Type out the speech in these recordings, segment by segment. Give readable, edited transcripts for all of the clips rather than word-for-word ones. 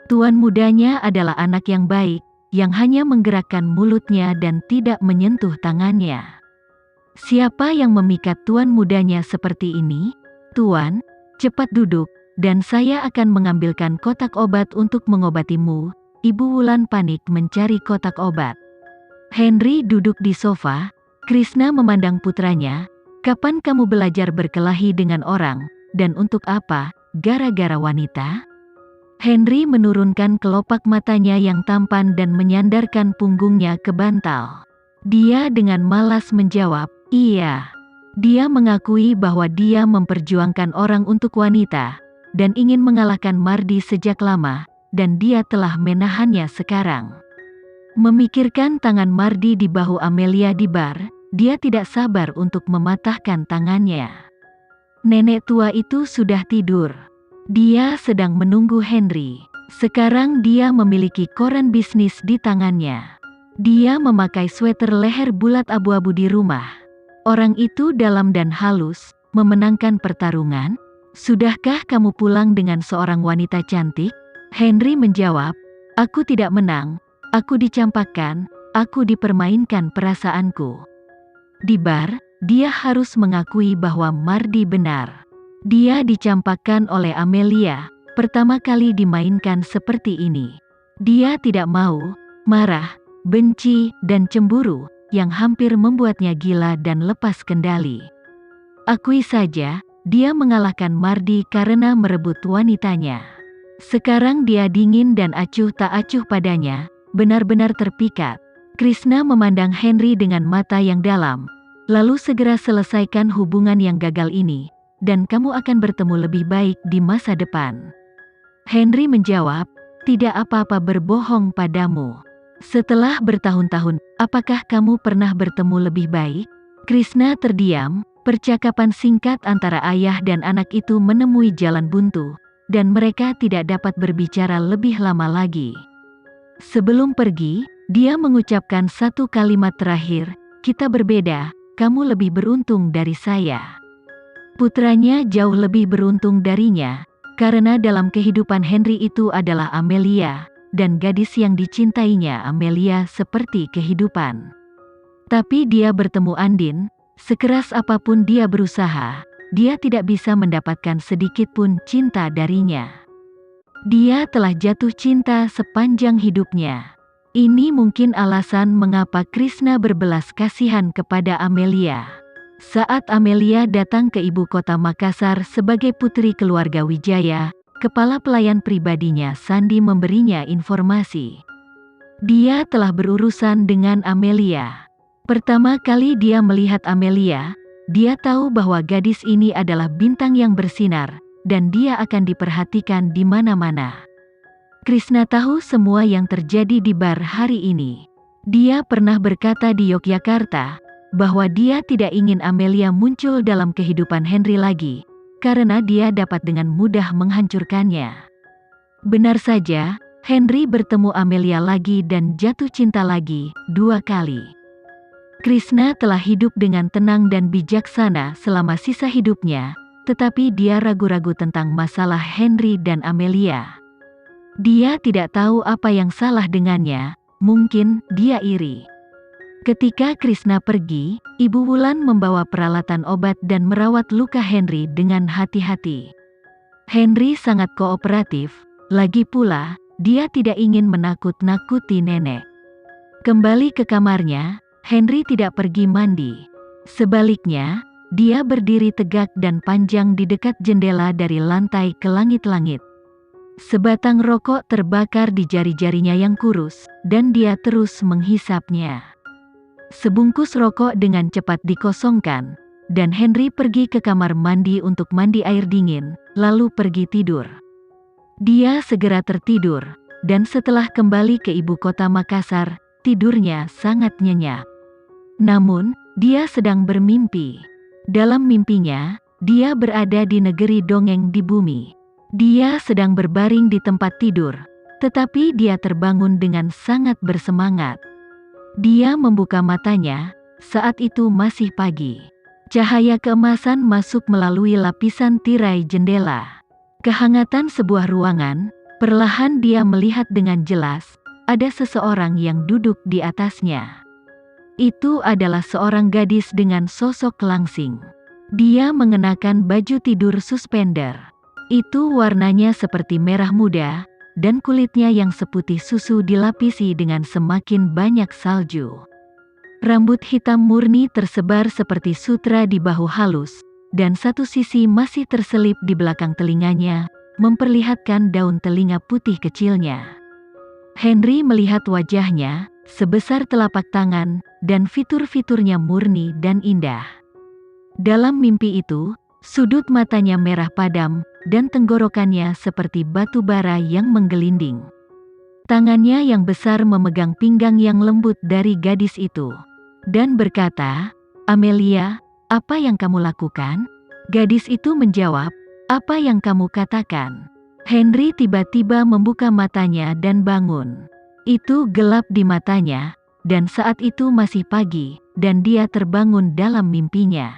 Tuan mudanya adalah anak yang baik, yang hanya menggerakkan mulutnya dan tidak menyentuh tangannya. Siapa yang memikat tuan mudanya seperti ini? Tuan, cepat duduk, dan saya akan mengambilkan kotak obat untuk mengobatimu. Ibu Wulan panik mencari kotak obat. Henry duduk di sofa. Krishna memandang putranya. Kapan kamu belajar berkelahi dengan orang, dan untuk apa? Gara-gara wanita? Henry menurunkan kelopak matanya yang tampan dan menyandarkan punggungnya ke bantal. Dia dengan malas menjawab, iya. Dia mengakui bahwa dia memperjuangkan orang untuk wanita, dan ingin mengalahkan Mardi sejak lama, dan dia telah menahannya sekarang. Memikirkan tangan Mardi di bahu Amelia di bar, dia tidak sabar untuk mematahkan tangannya. Nenek tua itu sudah tidur. Dia sedang menunggu Henry. Sekarang dia memiliki koran bisnis di tangannya. Dia memakai sweter leher bulat abu-abu di rumah. Orang itu dalam dan halus, memenangkan pertarungan. Sudahkah kamu pulang dengan seorang wanita cantik? Henry menjawab, aku tidak menang, aku dicampakkan, aku dipermainkan perasaanku. Di bar, dia harus mengakui bahwa Mardi benar. Dia dicampakkan oleh Amelia, pertama kali dimainkan seperti ini. Dia tidak mau, marah, benci, dan cemburu, yang hampir membuatnya gila dan lepas kendali. Akui saja, dia mengalahkan Mardi karena merebut wanitanya. Sekarang dia dingin dan acuh tak acuh padanya, benar-benar terpikat. Krishna memandang Henry dengan mata yang dalam. Lalu segera selesaikan hubungan yang gagal ini, dan kamu akan bertemu lebih baik di masa depan. Henry menjawab, tidak apa-apa berbohong padamu. Setelah bertahun-tahun, apakah kamu pernah bertemu lebih baik? Krishna terdiam, percakapan singkat antara ayah dan anak itu menemui jalan buntu, dan mereka tidak dapat berbicara lebih lama lagi. Sebelum pergi, dia mengucapkan satu kalimat terakhir, kita berbeda, kamu lebih beruntung dari saya. Putranya jauh lebih beruntung darinya, karena dalam kehidupan Henry itu adalah Amelia, dan gadis yang dicintainya Amelia seperti kehidupan. Tapi dia bertemu Andin, sekeras apapun dia berusaha, dia tidak bisa mendapatkan sedikit pun cinta darinya. Dia telah jatuh cinta sepanjang hidupnya. Ini mungkin alasan mengapa Krishna berbelas kasihan kepada Amelia. Saat Amelia datang ke ibu kota Makassar sebagai putri keluarga Wijaya, kepala pelayan pribadinya Sandi memberinya informasi. Dia telah berurusan dengan Amelia. Pertama kali dia melihat Amelia, dia tahu bahwa gadis ini adalah bintang yang bersinar, dan dia akan diperhatikan di mana-mana. Krishna tahu semua yang terjadi di bar hari ini. Dia pernah berkata di Yogyakarta, bahwa dia tidak ingin Amelia muncul dalam kehidupan Henry lagi, karena dia dapat dengan mudah menghancurkannya. Benar saja, Henry bertemu Amelia lagi dan jatuh cinta lagi, 2 kali. Krishna telah hidup dengan tenang dan bijaksana selama sisa hidupnya, tetapi dia ragu-ragu tentang masalah Henry dan Amelia. Dia tidak tahu apa yang salah dengannya, mungkin dia iri. Ketika Krishna pergi, Ibu Wulan membawa peralatan obat dan merawat luka Henry dengan hati-hati. Henry sangat kooperatif, lagi pula, dia tidak ingin menakut-nakuti nenek. Kembali ke kamarnya, Henry tidak pergi mandi. Sebaliknya, dia berdiri tegak dan panjang di dekat jendela dari lantai ke langit-langit. Sebatang rokok terbakar di jari-jarinya yang kurus, dan dia terus menghisapnya. Sebungkus rokok dengan cepat dikosongkan, dan Henry pergi ke kamar mandi untuk mandi air dingin, lalu pergi tidur. Dia segera tertidur, dan setelah kembali ke ibu kota Makassar, tidurnya sangat nyenyak. Namun, dia sedang bermimpi. Dalam mimpinya, dia berada di negeri dongeng di bumi. Dia sedang berbaring di tempat tidur, tetapi dia terbangun dengan sangat bersemangat. Dia membuka matanya, saat itu masih pagi. Cahaya keemasan masuk melalui lapisan tirai jendela. Kehangatan sebuah ruangan, Perlahan dia melihat dengan jelas, ada seseorang yang duduk di atasnya. Itu adalah seorang gadis dengan sosok langsing. Dia mengenakan baju tidur suspender. Itu warnanya seperti merah muda, dan kulitnya yang seputih susu dilapisi dengan semakin banyak salju. Rambut hitam murni tersebar seperti sutra di bahu halus, dan satu sisi masih terselip di belakang telinganya, memperlihatkan daun telinga putih kecilnya. Henry melihat wajahnya, sebesar telapak tangan, dan fitur-fiturnya murni dan indah. Dalam mimpi itu, sudut matanya merah padam, dan tenggorokannya seperti batu bara yang menggelinding. Tangannya yang besar memegang pinggang yang lembut dari gadis itu, dan berkata, "Amelia, apa yang kamu lakukan?" Gadis itu menjawab, "Apa yang kamu katakan?" Henry tiba-tiba membuka matanya dan bangun. Itu gelap di matanya, dan saat itu masih pagi, dan dia terbangun dalam mimpinya.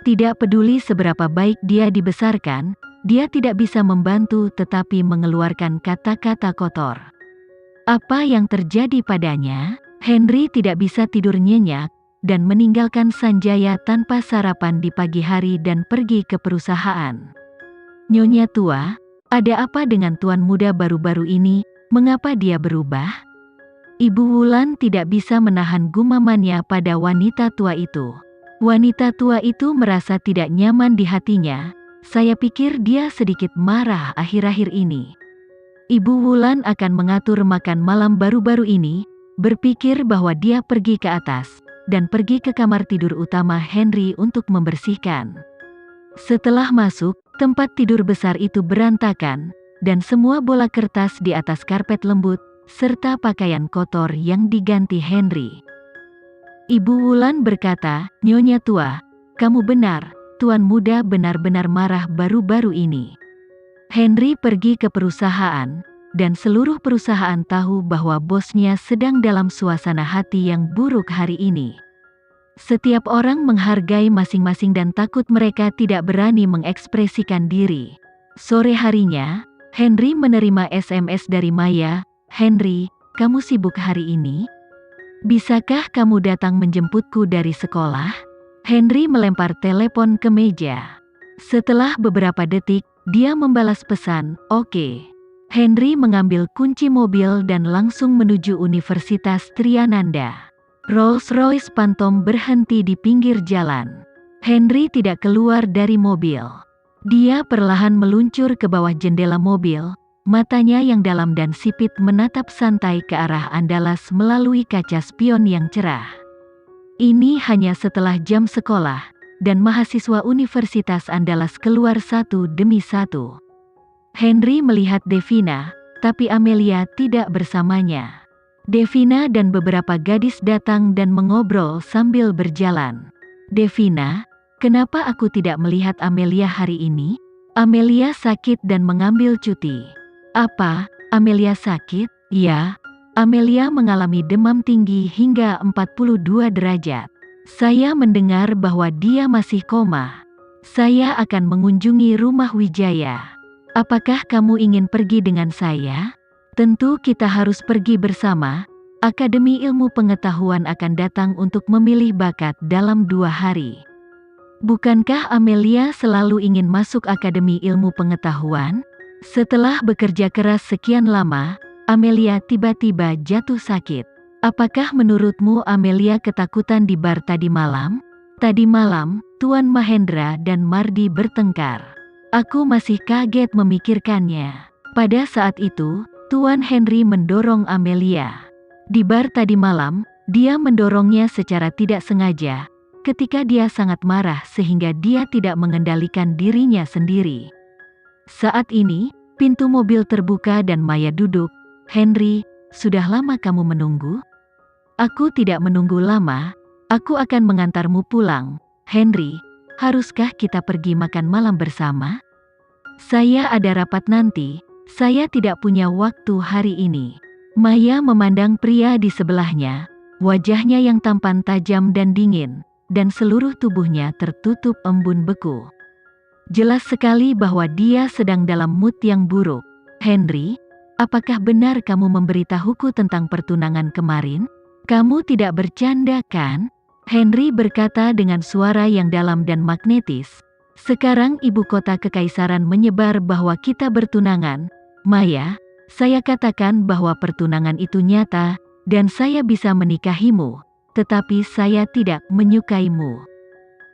Tidak peduli seberapa baik dia dibesarkan, dia tidak bisa membantu tetapi mengeluarkan kata-kata kotor. Apa yang terjadi padanya? Henry tidak bisa tidur nyenyak, dan meninggalkan Sanjaya tanpa sarapan di pagi hari dan pergi ke perusahaan. "Nyonya tua, ada apa dengan tuan muda baru-baru ini? Mengapa dia berubah?" Ibu Wulan tidak bisa menahan gumamannya pada wanita tua itu. Wanita tua itu merasa tidak nyaman di hatinya. "Saya pikir dia sedikit marah akhir-akhir ini. Ibu Wulan akan mengatur makan malam baru-baru ini," berpikir bahwa dia pergi ke atas, dan pergi ke kamar tidur utama Henry untuk membersihkan. Setelah masuk, tempat tidur besar itu berantakan, dan semua bola kertas di atas karpet lembut, serta pakaian kotor yang diganti Henry. Ibu Wulan berkata, "Nyonya tua, kamu benar, tuan muda benar-benar marah baru-baru ini." Henry pergi ke perusahaan, dan seluruh perusahaan tahu bahwa bosnya sedang dalam suasana hati yang buruk hari ini. Setiap orang menghargai masing-masing dan takut mereka tidak berani mengekspresikan diri. Sore harinya, Henry menerima SMS dari Maya, "Henry, kamu sibuk hari ini? Bisakah kamu datang menjemputku dari sekolah?" Henry melempar telepon ke meja. Setelah beberapa detik, dia membalas pesan, "Oke." Henry mengambil kunci mobil dan langsung menuju Universitas Triananda. Rolls-Royce Phantom berhenti di pinggir jalan. Henry tidak keluar dari mobil. Dia perlahan meluncur ke bawah jendela mobil, matanya yang dalam dan sipit menatap santai ke arah Andalas melalui kaca spion yang cerah. Ini hanya setelah jam sekolah, dan mahasiswa Universitas Andalas keluar satu demi satu. Henry melihat Devina, tapi Amelia tidak bersamanya. Devina dan beberapa gadis datang dan mengobrol sambil berjalan. "Devina, kenapa aku tidak melihat Amelia hari ini?" "Amelia sakit dan mengambil cuti." "Apa, Amelia sakit?" "Ya, Amelia mengalami demam tinggi hingga 42 derajat. Saya mendengar bahwa dia masih koma. Saya akan mengunjungi rumah Wijaya. Apakah kamu ingin pergi dengan saya?" "Tentu kita harus pergi bersama. Akademi Ilmu Pengetahuan akan datang untuk memilih bakat dalam 2 hari. Bukankah Amelia selalu ingin masuk Akademi Ilmu Pengetahuan?" Setelah bekerja keras sekian lama, Amelia tiba-tiba jatuh sakit. "Apakah menurutmu Amelia ketakutan di bar tadi malam?" "Tadi malam, Tuan Mahendra dan Mardi bertengkar. Aku masih kaget memikirkannya." Pada saat itu, Tuan Henry mendorong Amelia. Di bar tadi malam, dia mendorongnya secara tidak sengaja, ketika dia sangat marah sehingga dia tidak mengendalikan dirinya sendiri. Saat ini, pintu mobil terbuka dan Maya duduk. "Henry, sudah lama kamu menunggu?" "Aku tidak menunggu lama, aku akan mengantarmu pulang." "Henry, haruskah kita pergi makan malam bersama?" "Saya ada rapat nanti, saya tidak punya waktu hari ini." Maya memandang pria di sebelahnya, wajahnya yang tampan tajam dan dingin, dan seluruh tubuhnya tertutup embun beku. Jelas sekali bahwa dia sedang dalam mood yang buruk. Henry, apakah benar kamu memberitahuku tentang pertunangan kemarin? Kamu tidak bercanda kan? Henry berkata dengan suara yang dalam dan magnetis. Sekarang ibu kota kekaisaran menyebar bahwa kita bertunangan. Maya, saya katakan bahwa pertunangan itu nyata, dan saya bisa menikahimu, tetapi saya tidak menyukaimu.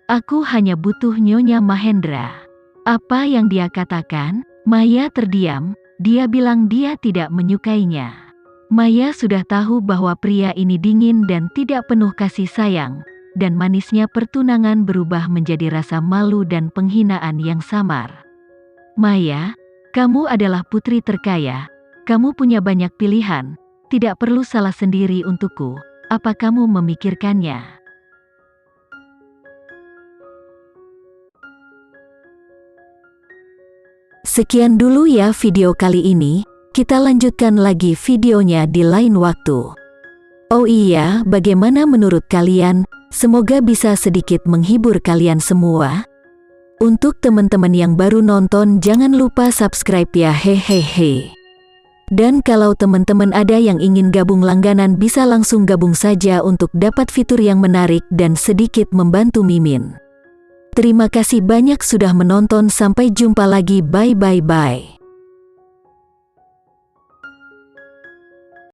Aku hanya butuh Nyonya Mahendra. Apa yang dia katakan? Maya terdiam, dia bilang dia tidak menyukainya. Maya sudah tahu bahwa pria ini dingin dan tidak penuh kasih sayang, dan manisnya pertunangan berubah menjadi rasa malu dan penghinaan yang samar. Maya, kamu adalah putri terkaya, kamu punya banyak pilihan, tidak perlu salah sendiri untukku, apa kamu memikirkannya? Sekian dulu ya video kali ini, kita lanjutkan lagi videonya di lain waktu. Oh iya, bagaimana menurut kalian? Semoga bisa sedikit menghibur kalian semua. Untuk teman-teman yang baru nonton, jangan lupa subscribe ya, hehehe. Dan kalau teman-teman ada yang ingin gabung langganan, bisa langsung gabung saja untuk dapat fitur yang menarik dan sedikit membantu Mimin. Terima kasih banyak sudah menonton, sampai jumpa lagi, bye.